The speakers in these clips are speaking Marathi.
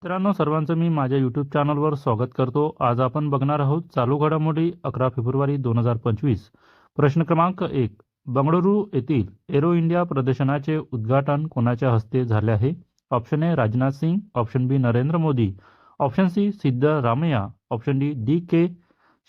मित्रांनो, सर्वांचं मी माझ्या यूट्यूब चॅनलवर स्वागत करतो. आज आपण बघणार आहोत चालू घडामोडी 11 फेब्रुवारी 2025. प्रश्न क्रमांक 1. बंगळुरू येथील एरो इंडिया प्रदर्शनाचे उद्घाटन कोणाच्या हस्ते झाले आहे? Option A Rajnath Singh, option B Narendra Modi, option C Siddaramaiah, option D D K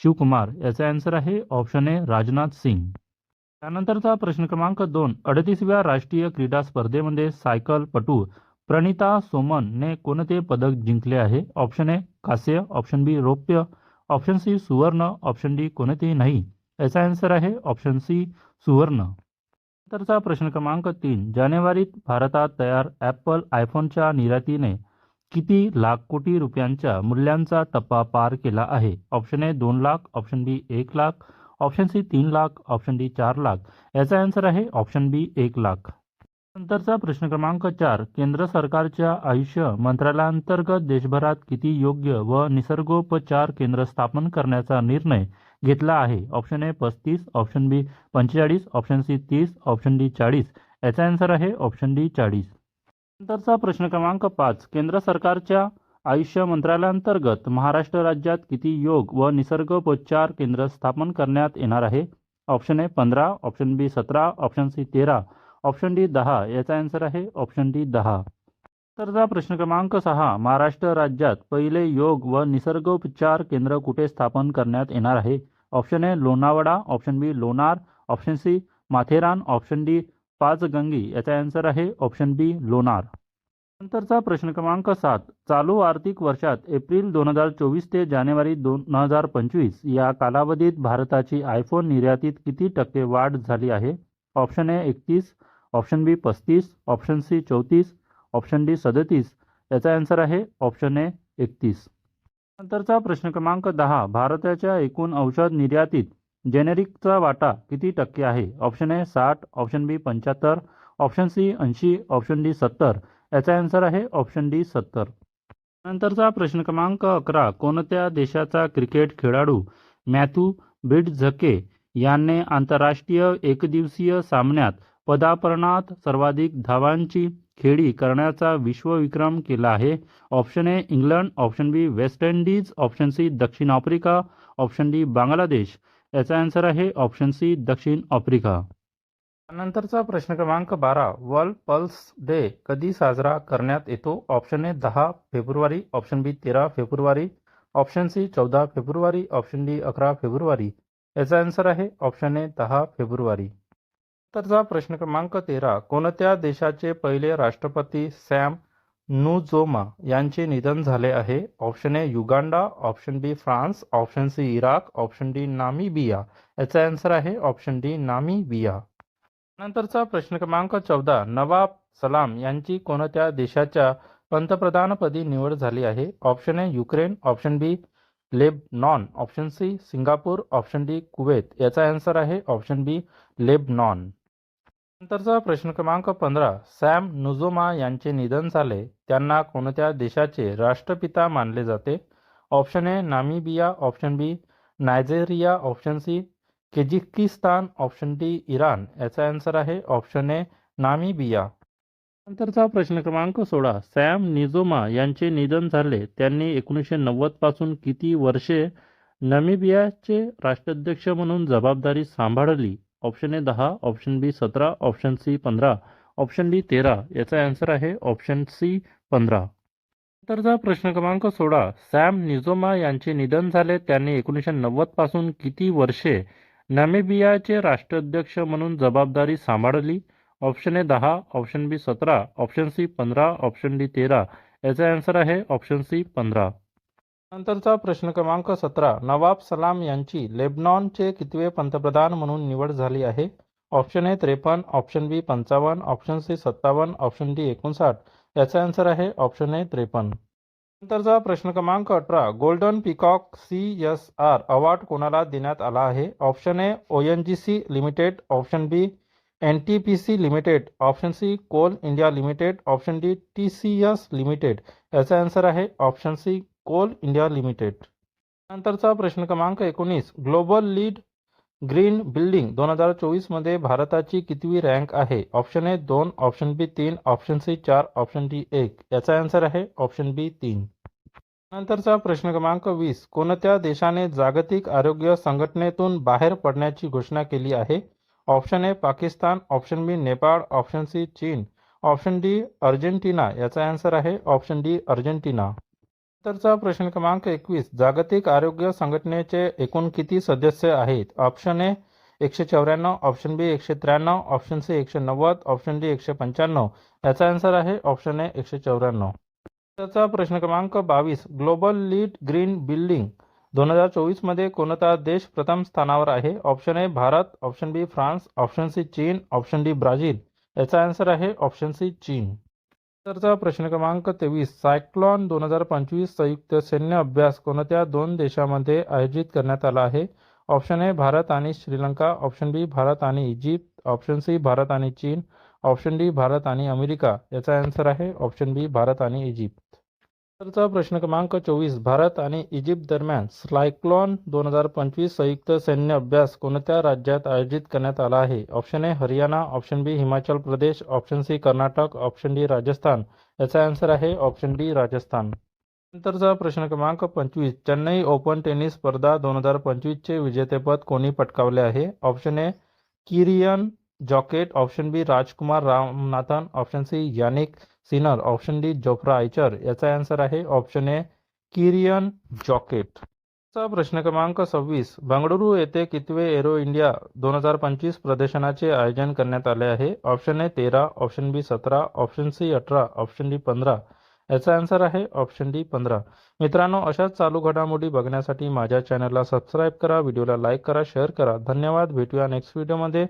Shivakumar. याचा आन्सर आहे ऑप्शन ए राजनाथ सिंग. त्यानंतरचा प्रश्न क्रमांक 2. 38व्या राष्ट्रीय क्रीडा स्पर्धेमध्ये सायकलपटू प्रणिता सोमन ने कोणते पदक जिंकले आहे? ऑप्शन ए कांस्य, ऑप्शन बी रौप्य, ऑप्शन सी सुवर्ण, ऑप्शन डी कोणतेही नाही. याचा आन्सर आहे ऑप्शन सी सुवर्ण. नंतरचा प्रश्न क्रमांक 3. जानेवारीत भारतात तयार ॲपल आयफोनच्या निर्यातीने किती लाख कोटी रुपयांच्या मूल्यांचा टप्पा पार केला आहे? Option A 2 lakh, option B 1 lakh, option C 3 lakh, option D 4 lakh. याचा आन्सर आहे ऑप्शन बी 1 लाख. नंतरचा प्रश्न क्रमांक 4. केंद्र सरकारच्या आयुष मंत्रालयाअंतर्गत देशभरात किती योग्य व निसर्गोपचार केंद्र स्थापन करण्याचा निर्णय घेतला आहे? Option A 35, option B 45, option C 30, option D 40. याचा आन्सर आहे ऑप्शन डी 40. नंतरचा प्रश्न क्रमांक 5. केंद्र सरकारच्या आयुष मंत्रालयाअंतर्गत महाराष्ट्र राज्यात किती योग व निसर्गोपचार केंद्र स्थापन करण्यात येणार आहे? Option A 15, option B 17, option C 13, option D 10. याचा आन्सर आहे ऑप्शन डी 10. नंतरचा प्रश्न क्रमांक 6. महाराष्ट्र राज्यात पहिले योग व निसर्गोपचार केंद्र कुठे स्थापन करण्यात येणार आहे? Option A Lonavala, option B Lonar, option C Matheran, option D Pachgangi. याचा आन्सर आहे ऑप्शन बी लोणार. नंतरचा प्रश्न क्रमांक 7. चालू आर्थिक वर्षात एप्रिल 2024 ते जानेवारी 2025 या कालावधीत भारताची आयफोन निर्यातीत किती टक्के वाढ झाली आहे? Option A 31, option B 35, option C 34, option D 37. याचा आन्सर आहे ऑप्शन ए 31. नंतरचा प्रश्न क्रमांक 10. भारताच्या एकूण औषध निर्यातीत जेनेरिकचा वाटा किती टक्के आहे? Option A 60, option B 75, option C 80, option D 70. याचा आन्सर आहे ऑप्शन डी 70. नंतरचा प्रश्न क्रमांक 11. कोणत्या देशाचा क्रिकेट खेळाडू मॅथ्यू बिडझके याने आंतरराष्ट्रीय एकदिवसीय सामन्यात पदार्पणात सर्वाधिक धावांची खेळी करण्याचा विश्वविक्रम केला आहे? Option A England, option B West Indies, option C दक्षिण आफ्रिका, ऑप्शन डी बांगलादेश. याचा आन्सर आहे ऑप्शन सी दक्षिण आफ्रिका. नंतरचा प्रश्न क्रमांक 12. वर्ल्ड पल्स डे कधी साजरा करण्यात येतो? ऑप्शन ए 10 फेब्रुवारी, ऑप्शन बी 13 फेब्रुवारी, ऑप्शन सी 14 फेब्रुवारी, ऑप्शन डी 11 फेब्रुवारी. याचा आन्सर आहे ऑप्शन ए 10 फेब्रुवारी. नंतरचा प्रश्न क्रमांक 13. कोणत्या देशाचे पहिले राष्ट्रपती सॅम नुजोमा यांचे निधन झाले आहे? Option A Uganda, option B France, option C Iraq, option D Namibia. याचा आन्सर आहे ऑप्शन डी नामिबिया. नंतरचा प्रश्न क्रमांक 14. नवाब सलाम यांची कोणत्या देशाच्या पंतप्रधानपदी निवड झाली आहे? Option A Ukraine, option B Lebanon, option C Singapore, option D Kuwait. याचा आन्सर आहे ऑप्शन बी लेबनॉन. नंतरचा प्रश्न क्रमांक 15. सॅम नुजोमा यांचे निधन झाले, त्यांना कोणत्या देशाचे राष्ट्रपिता मानले जाते? Option A Namibia, option B Nigeria, option C Kyrgyzstan, option D Iran. याचा आन्सर आहे ऑप्शन ए नामिबिया. नंतरचा प्रश्न क्रमांक 16. सॅम नुजोमा यांचे निधन झाले, त्यांनी 1990 पासून किती वर्षे नामिबियाचे राष्ट्राध्यक्ष म्हणून जबाबदारी सांभाळली? Option A 10, option B 17, option C 15, option D 13. याचा आन्सर आहे ऑप्शन सी 15. नंतरचा प्रश्न क्रमांक 16. सॅम नुजोमा यांचे निधन झाले, त्यांनी 1990 पासून किती वर्षे नामिबियाचे राष्ट्राध्यक्ष म्हणून जबाबदारी सांभाळली? Option A 10, option B 17, option C 15, option D 13. याचा आन्सर आहे ऑप्शन सी 15. नंतरचा प्रश्न क्रमांक 17. नवाब सलाम यांची लेबनॉनचे कितवे पंतप्रधान म्हणून निवड झाली आहे? Option A 53, option B 55, option C 57, option D 59. याचा आन्सर आहे ऑप्शन ए 53. नंतरचा प्रश्न क्रमांक 18. गोल्डन पिकॉक CSR अवॉर्ड कोणाला देण्यात आला आहे? Option A ONGC limited, option B NTPC limited, option C coal India limited, option D TCS limited. याचा आन्सर आहे option C coal India limited. नंतरचा प्रश्न क्रमांक 19. ग्लोबल लीड ग्रीन बिल्डिंग 2024 मध्ये भारताची कितवी रँक आहे? Option A 2, option B 3, option C 4, option D 1. याचा आन्सर आहे ऑप्शन बी 3. नंतरचा प्रश्न क्रमांक 20. कोणत्या देशाने जागतिक आरोग्य संघटनेतून बाहेर पडण्याची घोषणा केली आहे? Option A Pakistan, option B Nepal, option C चीन, ऑप्शन डी अर्जेंटिना. याचा आन्सर आहे ऑप्शन डी अर्जेंटिना. नंतरचा प्रश्न क्रमांक 21. जागतिक आरोग्य संघटनेचे एकूण किती सदस्य आहेत? Option A 194, option B 193, option C 190, option D 195. याचा आन्सर आहे ऑप्शन ए 194. नंतरचा प्रश्न क्रमांक 22. ग्लोबल लीड ग्रीन बिल्डिंग 2024 मध्ये कोणता देश प्रथम स्थानावर आहे? Option A Bharat, option B France, option C चीन, ऑप्शन डी ब्राझील. याचा आन्सर आहे ऑप्शन सी चीन. नंतरचा प्रश्न क्रमांक 23. सायक्लॉन 2025 संयुक्त सैन्य अभ्यास कोणत्या दोन देशांमध्ये आयोजित करण्यात आला आहे? ऑप्शन ए भारत आणि श्रीलंका, ऑप्शन बी भारत आणि इजिप्त, ऑप्शन सी भारत आणि चीन, ऑप्शन डी भारत आणि अमेरिका. याचा आन्सर आहे ऑप्शन बी भारत आणि इजिप्त. नंतरचा प्रश्न क्रमांक 24. भारत आणि इजिप्त दरम्यान सायक्लॉन 2025 संयुक्त सैन्य अभ्यास कोणत्या राज्यात आयोजित करण्यात आला आहे? Option A Haryana, option B Himachal Pradesh, option C Karnataka, option D Rajasthan. याचा आन्सर आहे ऑप्शन डी राजस्थान. नंतरचा प्रश्न क्रमांक 25. चेन्नई ओपन टेनिस स्पर्धा 2025 चे विजेतेपद कोणी पटकावले आहे? Option A Kirian Jacquet, option B Rajkumar Ramanathan, option C Jannik Sinner, option D Jofra Archer. याचा आन्सर आहे ऑप्शन ए किरियन जॉकेट. चा प्रश्न क्रमांक 26. बंगळुरू येथे कितवे एरो इंडिया 2025 प्रदर्शनाचे आयोजन करण्यात आले आहे? Option A 13, option B 17, option C 18, option D 15. याचा आन्सर आहे ऑप्शन डी 15. मित्रांनो, अशाच चालू घडामोडी बघण्यासाठी माझ्या चॅनलला सबस्क्राईब करा, व्हिडिओला लाईक करा, शेअर करा. धन्यवाद. भेटूया नेक्स्ट व्हिडिओमध्ये.